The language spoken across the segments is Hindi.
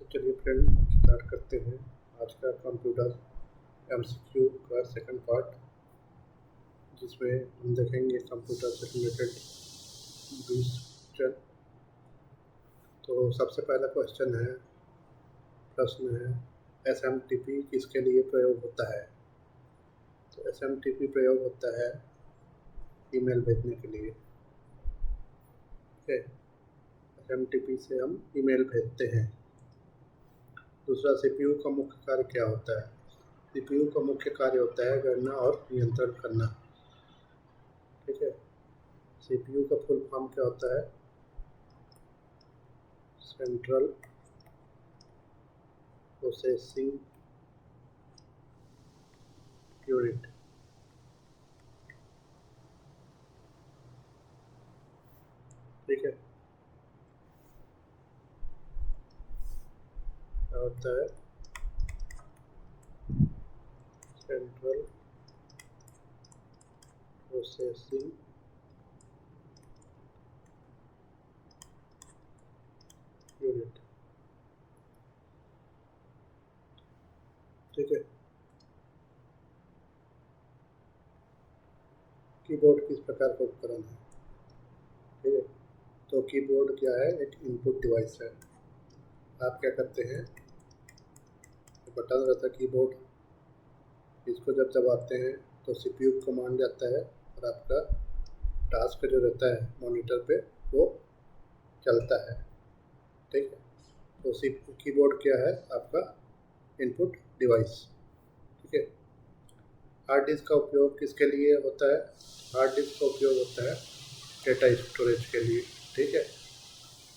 तो चलिए फ्रेंड स्टार्ट करते हैं आज का कंप्यूटर एमसीक्यू का सेकंड पार्ट, जिसमें हम देखेंगे कंप्यूटर से रिलेटेड 20 क्वेश्चन। तो सबसे पहला प्रश्न है एसएमटीपी किसके लिए प्रयोग होता है। तो एसएमटीपी प्रयोग होता है ईमेल भेजने के लिए। एसएमटीपी से हम ईमेल भेजते हैं। दूसरा, सीपीयू का मुख्य कार्य क्या होता है। सीपीयू का मुख्य कार्य होता है गणना और नियंत्रण करना। ठीक है, सीपीयू का फुल फॉर्म क्या होता है। Central processing unit. ठीक है, क्या होता है सेंट्रल प्रोसेसिंग यूनिट। ठीक है, कीबोर्ड किस प्रकार का उपकरण है। ठीक है, तो कीबोर्ड क्या है, एक इनपुट डिवाइस है। आप क्या करते हैं, बटन रहता है कीबोर्ड, इसको जब दबाते हैं तो सीपीयू कमांड जाता है और आपका टास्क जो रहता है मॉनिटर पे वो चलता है। ठीक है, तो कीबोर्ड क्या है, आपका इनपुट डिवाइस। ठीक है, हार्ड डिस्क का उपयोग किसके लिए होता है। हार्ड डिस्क का उपयोग होता है डेटा स्टोरेज के लिए। ठीक है,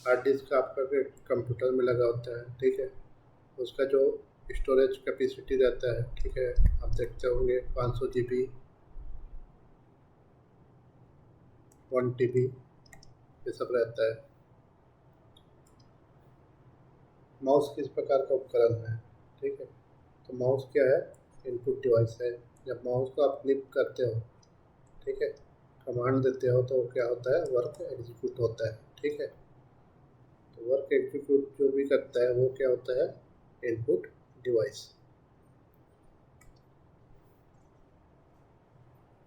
हार्ड डिस्क आपका कंप्यूटर में लगा होता है। ठीक है, उसका जो स्टोरेज कैपेसिटी रहता है, ठीक है, आप देखते होंगे 500 GB, 1 TB, ये सब रहता है। माउस किस प्रकार का उपकरण है। ठीक है, तो माउस क्या है, इनपुट डिवाइस है। जब माउस को आप क्लिक करते हो, ठीक है, कमांड देते हो, तो क्या होता है, वर्क एग्जीक्यूट होता है। ठीक है, तो वर्क एग्जीक्यूट जो भी करता है वो क्या होता है, इनपुट डिवाइस।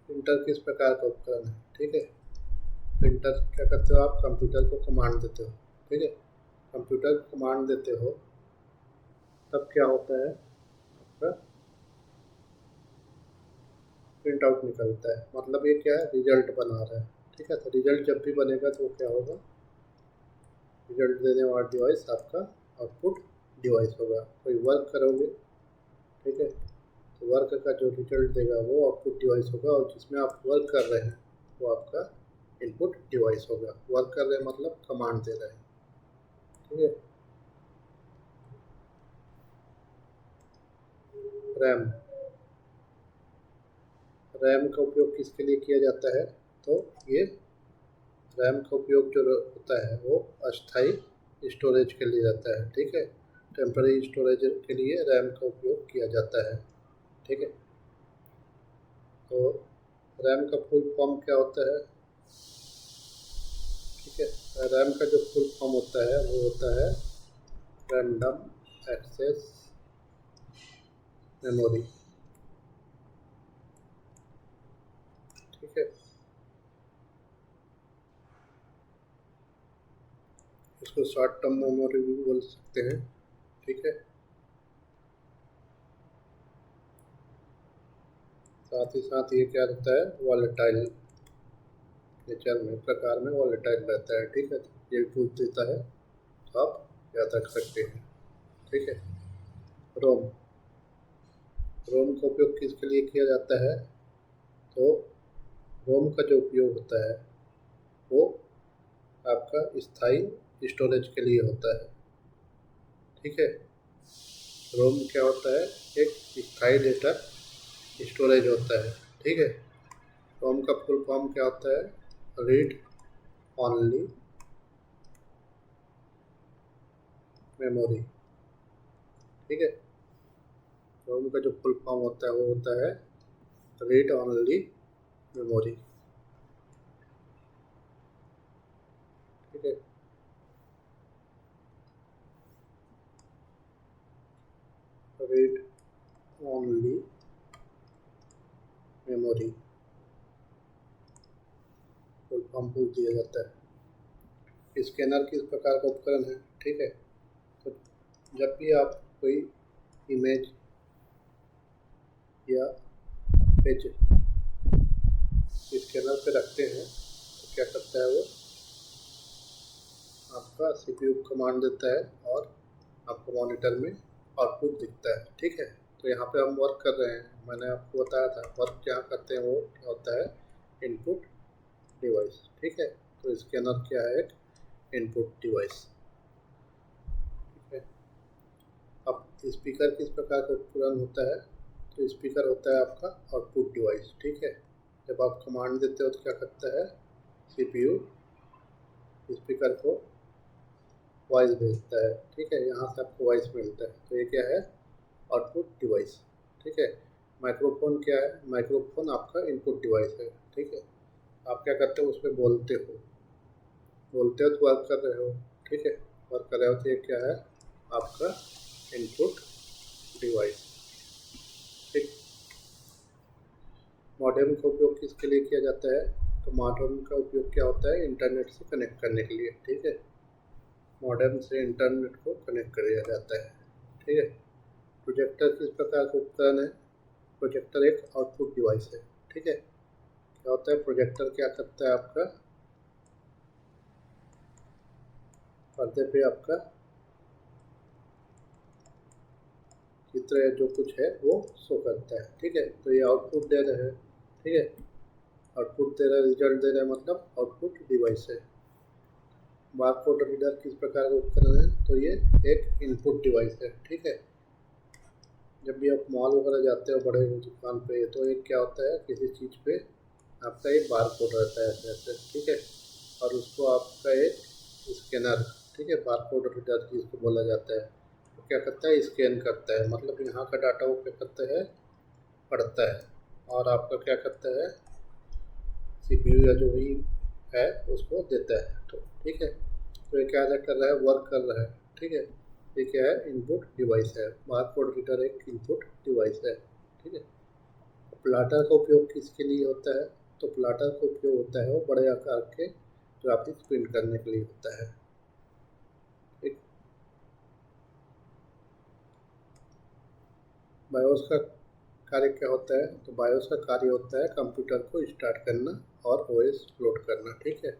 प्रिंटर किस प्रकार का उपकरण है। ठीक है, प्रिंटर क्या करते हो, आप कंप्यूटर को कमांड देते हो। ठीक है, कंप्यूटर को कमांड देते हो तब क्या होता है, आपका प्रिंट आउट निकलता है। मतलब ये क्या है, रिजल्ट बना रहा है। ठीक है, तो रिजल्ट जब भी बनेगा तो क्या होगा, रिजल्ट देने वाला डिवाइस आपका आउटपुट डिवाइस होगा। कोई वर्क करोगे, ठीक है, तो वर्क का जो रिजल्ट देगा वो आउटपुट डिवाइस होगा, और जिसमें आप वर्क कर रहे हैं वो आपका इनपुट डिवाइस होगा। वर्क कर रहे हैं मतलब कमांड दे रहे हैं। ठीक है, रैम। रैम का उपयोग किसके लिए किया जाता है, तो ये रैम का उपयोग जो होता है वो अस्थाई स्टोरेज के लिए रहता है। ठीक है, टेम्पररी स्टोरेज के लिए रैम का उपयोग किया जाता है। ठीक है, तो रैम का फुल फॉर्म क्या होता है। ठीक है, रैम का जो फुल फॉर्म होता है वो होता है रैंडम एक्सेस मेमोरी। ठीक है, इसको शॉर्ट टर्म मेमोरी भी बोल सकते हैं। ठीक है, साथ ही साथ ये क्या रहता है, वॉलेटाइल नेचर में, प्रकार में वॉलेटाइल रहता है। ठीक है, ये टूल देता है तो आप याद रख सकते हैं। ठीक है, रोम। रोम का उपयोग किसके लिए किया जाता है, तो रोम का जो उपयोग होता है वो आपका स्थायी स्टोरेज के लिए होता है। ठीक है, रोम क्या होता है, एक स्थायी डेटा स्टोरेज होता है। ठीक है, रोम का फुल फॉर्म क्या होता है, रीड ओनली मेमोरी। ठीक है, रोम का जो फुल फॉर्म होता है वो होता है रीड ओनली मेमोरी। ठीक है, ओनली मेमोरी फुल फॉर्म पूछ दिया जाता है। स्कैनर किस प्रकार का उपकरण है, ठीक है। तो जब भी आप कोई इमेज या पेज स्कैनर पे रखते हैं तो क्या करता है वो आपका सीपीयू कमांड देता है और आपको मॉनिटर में आउटपुट दिखता है, ठीक है। तो यहाँ पे हम वर्क कर रहे हैं, मैंने आपको बताया था वर्क क्या करते हैं, वो क्या होता है इनपुट डिवाइस, ठीक है। तो स्कैनर क्या है, एक इनपुट डिवाइस, ठीक है। अब स्पीकर किस प्रकार का उपकरण होता है, तो स्पीकर होता है आपका आउटपुट डिवाइस, ठीक है। जब आप कमांड देते हो तो क्या करता है सीपीयू स्पीकर को वॉइस भेजता है, ठीक है। यहाँ से आपको वॉइस मिलता है, तो ये क्या है आउटपुट डिवाइस, ठीक है। माइक्रोफोन क्या है, माइक्रोफोन आपका इनपुट डिवाइस है, ठीक है। आप क्या करते हो उसमें बोलते हो तो वर्क कर रहे हो, ठीक है। वर्क कर रहे हो तो ये क्या है आपका इनपुट डिवाइस, ठीक। मॉडेम का उपयोग किसके लिए किया जाता है, तो मॉडेम का उपयोग क्या होता है इंटरनेट से कनेक्ट करने के लिए, ठीक है। मॉडेम से इंटरनेट को कनेक्ट किया जाता है, ठीक है। प्रोजेक्टर किस प्रकार का उपकरण है, प्रोजेक्टर एक आउटपुट डिवाइस है, ठीक है। क्या होता है प्रोजेक्टर, क्या करता है आपका पर्दे पे आपका चित्र जो कुछ है वो शो करता है, ठीक है। तो ये आउटपुट दे रहे हैं, ठीक है। आउटपुट दे रहा है, रिजल्ट दे रहा है, मतलब आउटपुट डिवाइस है। बारकोड रीडर किस प्रकार का उपकरण है, तो ये एक इनपुट डिवाइस है, ठीक है। जब भी आप मॉल वगैरह जाते हो बड़े दुकान पे, तो एक क्या होता है किसी चीज़ पे आपका एक बार कोड रहता है ऐसे, ठीक है। और उसको आपका एक स्कैनर, ठीक है, बार कोड रीडर जिसको बोला जाता है, तो क्या करता है स्कैन करता है, मतलब यहाँ का डाटा वो क्या करता है पढ़ता है और आपका क्या करता है सीपीयू या जो भी है उसको देता है, तो ठीक है। तो ये क्या कर रहा है वर्क कर रहा है, ठीक है। ये क्या है इनपुट डिवाइस है, बार कोड रीडर एक इनपुट डिवाइस है, ठीक है। प्लाटर का उपयोग किसके लिए होता है, तो प्लाटर का उपयोग होता है वो बड़े आकार के ग्राफिक्स प्रिंट करने के लिए होता है, ठीक। बायोस का कार्य क्या होता है, तो बायोस का कार्य होता है कंप्यूटर को स्टार्ट करना और ओएस लोड करना, ठीक है।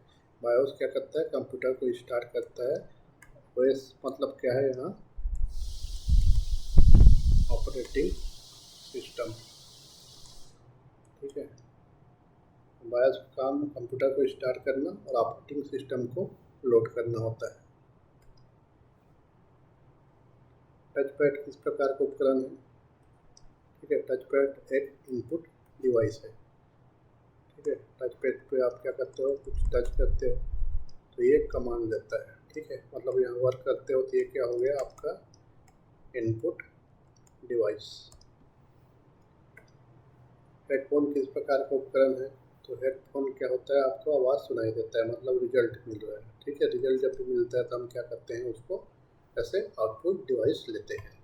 बायोस क्या करता है कंप्यूटर को स्टार्ट करता है, ओएस मतलब क्या है यहाँ ऑपरेटिंग सिस्टम, ठीक है। बायोस का काम कंप्यूटर को स्टार्ट करना और ऑपरेटिंग सिस्टम को लोड करना होता है। टच पैड किस प्रकार का उपकरण है, ठीक है। टच पैड एक इनपुट डिवाइस है, ठीक है। टच पैड पे आप क्या करते हो कुछ टच करते हो तो ये कमांड देता है, ठीक है। मतलब यहाँ वर्क करते हो तो ये क्या हो गया आपका इनपुट डिवाइस। हेडफोन किस प्रकार का उपकरण है, तो हेडफोन क्या होता है आपको आवाज़ सुनाई देता है, मतलब रिजल्ट मिल रहा है, ठीक है। रिजल्ट जब भी मिलता है तो हम क्या करते हैं उसको ऐसे आउटपुट डिवाइस लेते हैं।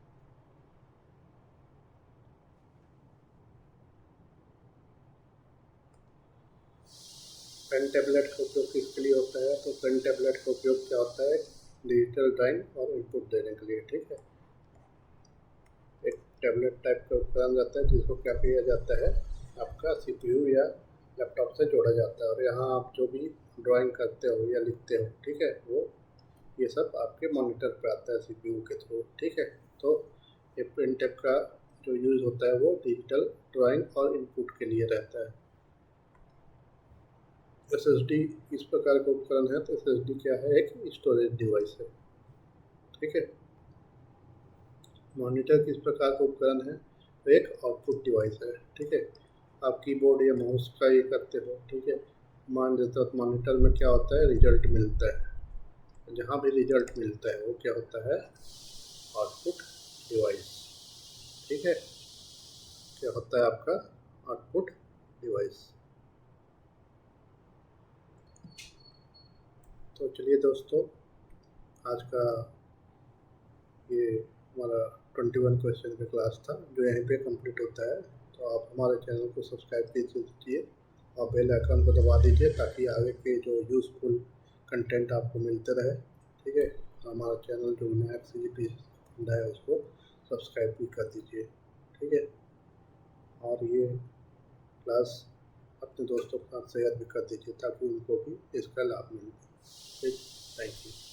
पेन टैबलेट का उपयोग किसके लिए होता है, तो पेन टैबलेट का उपयोग क्या होता है डिजिटल ड्राइंग और इनपुट देने के लिए, ठीक है। एक टैबलेट टाइप का उपकरण रहता है जिसको क्या किया जाता है आपका सीपीयू या लैपटॉप से जोड़ा जाता है और यहाँ आप जो भी ड्राइंग करते हो या लिखते हो, ठीक है, वो ये सब आपके मॉनिटर पे आता है सीपीयू के थ्रू, ठीक है। तो ये पेन टैब का जो यूज़ होता है वो डिजिटल ड्राइंग और इनपुट के लिए रहता है। एसएसडी इस प्रकार का उपकरण है, तो एसएसडी क्या है एक स्टोरेज डिवाइस है, ठीक है। मॉनिटर किस प्रकार का उपकरण है, तो एक आउटपुट डिवाइस है, ठीक है। आप कीबोर्ड या माउस का ये करते हो, ठीक है, मान देते हो तो मॉनिटर में क्या होता है रिजल्ट मिलता है, जहाँ भी रिजल्ट मिलता है वो क्या होता है आउटपुट डिवाइस, ठीक है। क्या होता है आपका आउटपुट डिवाइस। तो चलिए दोस्तों आज का ये हमारा 21 क्वेश्चन का क्लास था जो यहीं पे कंप्लीट होता है। तो आप हमारे चैनल को सब्सक्राइब कीजिए और बेल आइकन को दबा दीजिए ताकि आगे के जो यूज़फुल कंटेंट आपको मिलते रहे। ठीक है, हमारा चैनल जो नया CGP है उसको सब्सक्राइब भी कर दीजिए। ठीक है, और ये क्लास अपने दोस्तों के साथ शेयर भी कर दीजिए ताकि उनको भी इसका लाभ मिले। ठीक, थैंक यू।